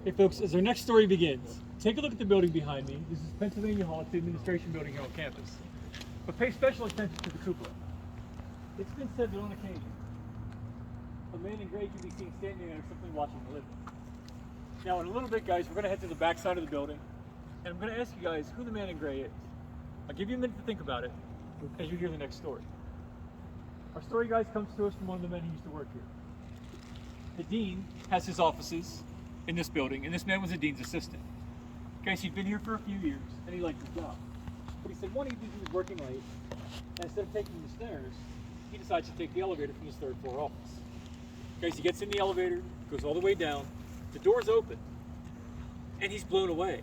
Hey folks, as our next story begins, take a look at the building behind me. This is Pennsylvania Hall. It's the administration building here on campus. But pay special attention to the cupola. It's been said that on occasion, a man in gray can be seen standing there simply watching the living. Now in a little bit, guys, we're going to head to the back side of the building, and I'm going to ask you guys who the man in gray is. I'll give you a minute to think about it as you hear the next story. Our story, guys, comes to us from one of the men who used to work here. The dean has his offices in this building, and this man was the dean's assistant. Guys, he'd been here for a few years, and he liked his job. But he said one evening he was working late, and instead of taking the stairs, he decides to take the elevator from his third floor office. Guys, he gets in the elevator, goes all the way down, the door's open, and he's blown away.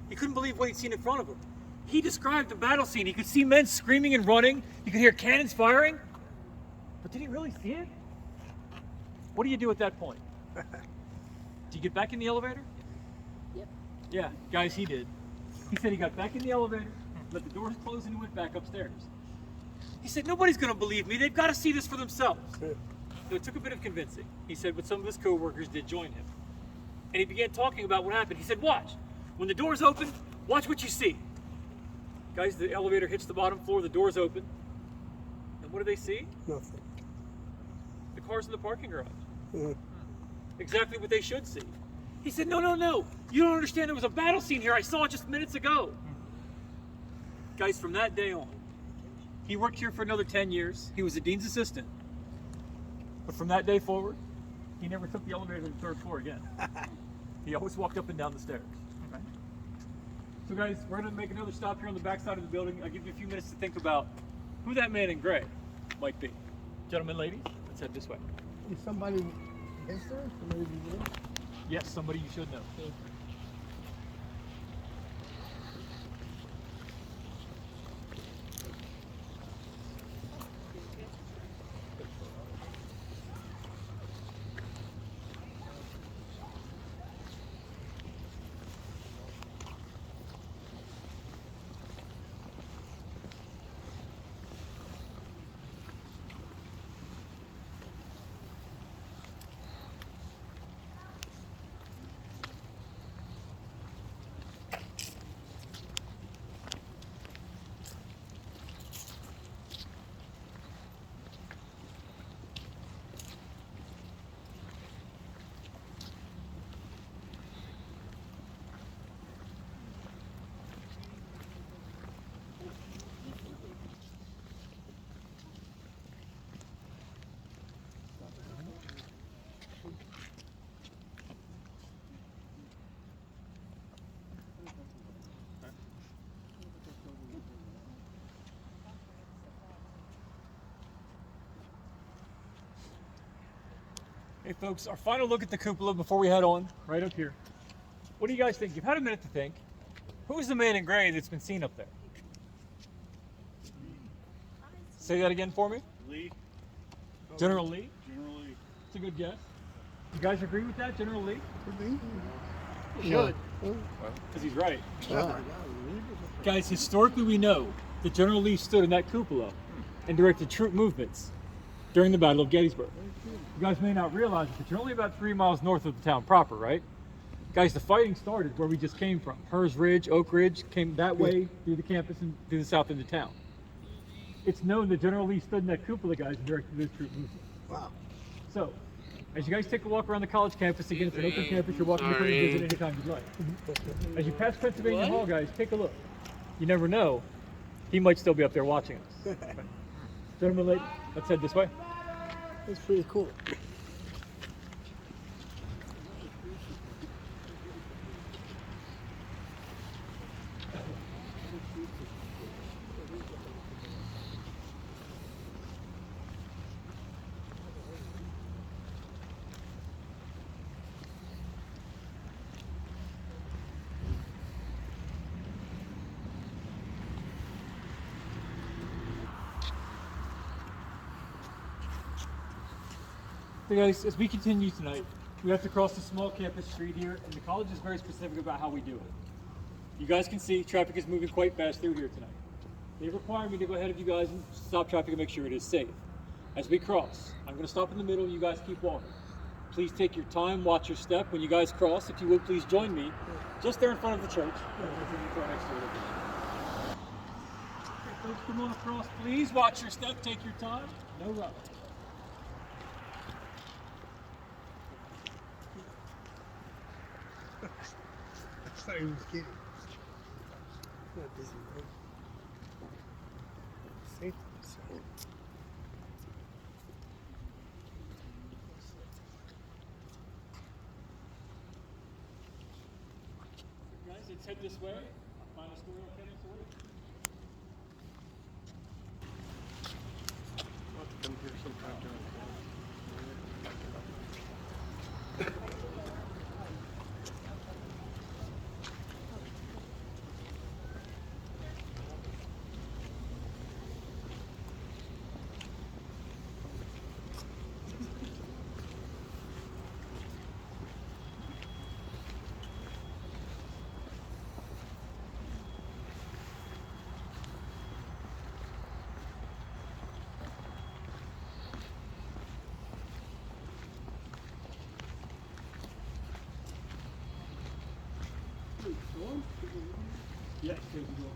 He couldn't believe what he'd seen in front of him. He described the battle scene. He could see men screaming and running. He could hear cannons firing. But did he really see it? What do you do at that point? Do you get back in the elevator? Yep. Yeah, guys, he did. He said he got back in the elevator, let the doors close, and he went back upstairs. He said, nobody's going to believe me. They've got to see this for themselves. So it took a bit of convincing. He said, but some of his co-workers did join him. And he began talking about what happened. He said, watch. When the doors open, watch what you see. Guys, the elevator hits the bottom floor, the doors open. And what do they see? Nothing. The cars in the parking garage. Yeah. Exactly what they should see. He said, no, you don't understand. There was a battle scene here. I saw it just minutes ago. Guys, from that day on, he worked here for another 10 years. He was the dean's assistant. But from that day forward, he never took the elevator to the third floor again. He always walked up and down the stairs. Right? So guys, we're going to make another stop here on the back side of the building. I'll give you a few minutes to think about who that man in gray might be. Gentlemen, ladies, let's head this way. Is somebody against her? Somebody you know? Yes, somebody you should know. Hey folks, our final look at the cupola before we head on, right up here. What do you guys think? You've had a minute to think. Who's the man in gray that's been seen up there? Say that again for me. Lee. General Lee? General Lee. It's a good guess. You guys agree with that, General Lee? Should. Because he's right. Yeah. Guys, historically we know that General Lee stood in that cupola and directed troop movements during the Battle of Gettysburg. You guys may not realize it, but you're only about 3 miles north of the town proper, right? Guys, the fighting started where we just came from. Hers Ridge, Oak Ridge, came that way through the campus and through the south end of town. It's known that General Lee stood in that cupola, guys, and directed those troop movements. Wow. So, as you guys take a walk around the college campus, again, it's an open campus, you're welcome to come and visit anytime you'd like. As you pass Pennsylvania Hall, guys, take a look. You never know, he might still be up there watching us. Gentlemen, ladies, let's head this way. That's pretty cool. So guys, as we continue tonight, we have to cross the small campus street here, and the college is very specific about how we do it. You guys can see traffic is moving quite fast through here tonight. They require me to go ahead of you guys and stop traffic and make sure it is safe. As we cross, I'm going to stop in the middle, you guys keep walking. Please take your time, watch your step. When you guys cross, if you would, please join me just there in front of the church. Okay, folks, come on across, please. Watch your step, take your time. No rush. I thought he was kidding. Not busy, man. Safety concern. Guys, let's head this way. Final story on Gettysburg. I'll have to come here sometime during the day. Yes, there's the door.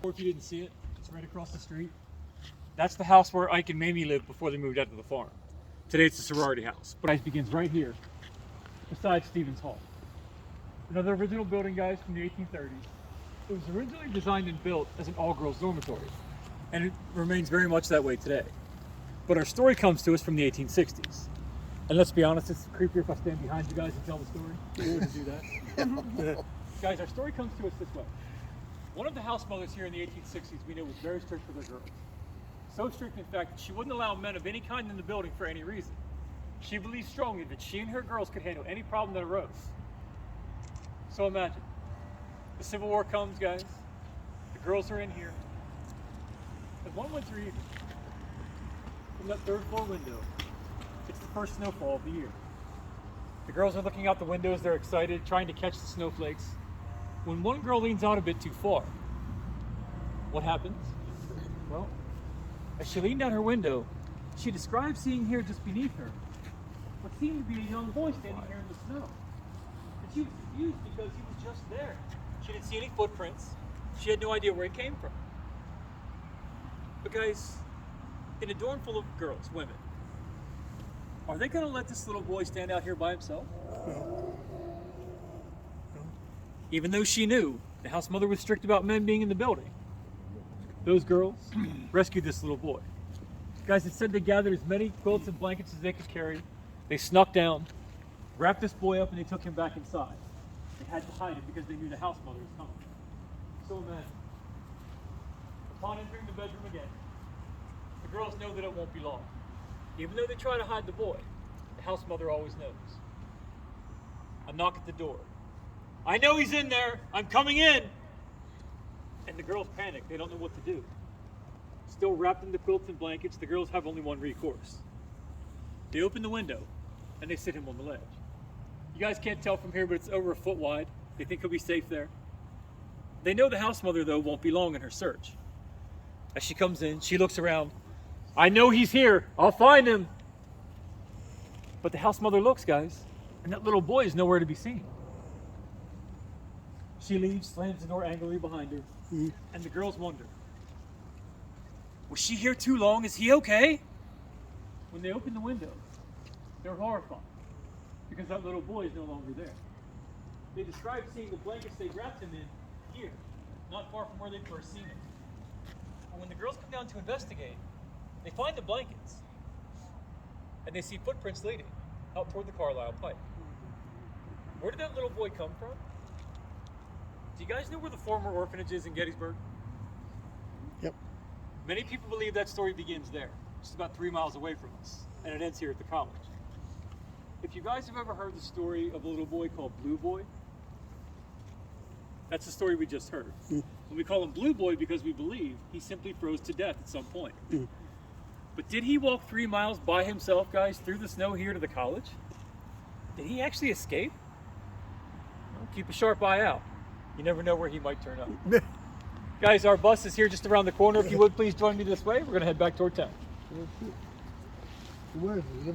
Or if you didn't see it, it's right across the street. That's the house where Ike and Mamie lived before they moved out to the farm. Today it's a sorority house, but it begins right here, beside Stevens Hall. Another original building, guys, from the 1830s. It was originally designed and built as an all-girls dormitory, and it remains very much that way today. But our story comes to us from the 1860s. And let's be honest, it's creepier if I stand behind you guys and tell the story. We wouldn't do that. Guys, our story comes to us this way. One of the house mothers here in the 1860s we know was very strict with her girls. So strict, in fact, that she wouldn't allow men of any kind in the building for any reason. She believed strongly that she and her girls could handle any problem that arose. So imagine, the Civil War comes, guys. The girls are in here. And one winter evening, from that third floor window, it's the first snowfall of the year. The girls are looking out the windows, they're excited, trying to catch the snowflakes. When one girl leans out a bit too far, what happens? Well, as she leaned out her window, she described seeing here just beneath her what seemed to be a young boy standing here in the snow. And she was confused because he was just there. She didn't see any footprints. She had no idea where he came from. But guys, in a dorm full of girls, women, are they going to let this little boy stand out here by himself? Even though she knew the house mother was strict about men being in the building, those girls rescued this little boy. Guys, it said they gathered as many quilts and blankets as they could carry. They snuck down, wrapped this boy up, and they took him back inside. They had to hide him because they knew the house mother was coming. So imagine, upon entering the bedroom again, the girls know that it won't be long. Even though they try to hide the boy, the house mother always knows. A knock at the door. I know he's in there. I'm coming in. And the girls panic. They don't know what to do. Still wrapped in the quilts and blankets, the girls have only one recourse. They open the window and they sit him on the ledge. You guys can't tell from here, but it's over a foot wide. They think he'll be safe there. They know the house mother, though, won't be long in her search. As she comes in, she looks around. I know he's here. I'll find him. But the house mother looks, guys, and that little boy is nowhere to be seen. She leaves, slams the door angrily behind her, and the girls wonder, Was she here too long? Is he okay? When they open the windows, they're horrified because that little boy is no longer there. They describe seeing the blankets they wrapped him in here, not far from where they'd first seen him. But when the girls come down to investigate, they find the blankets and they see footprints leading out toward the Carlisle Pike. Where did that little boy come from? Do you guys know where the former orphanage is in Gettysburg? Yep. Many people believe that story begins there, just about 3 miles away from us, and it ends here at the college. If you guys have ever heard the story of a little boy called Blue Boy, that's the story we just heard. And we call him Blue Boy because we believe he simply froze to death at some point. But did he walk 3 miles by himself, guys, through the snow here to the college? Did he actually escape? Well, keep a sharp eye out. You never know where he might turn up. Guys, our bus is here just around the corner. If you would please join me this way, we're going to head back toward town. Where is he?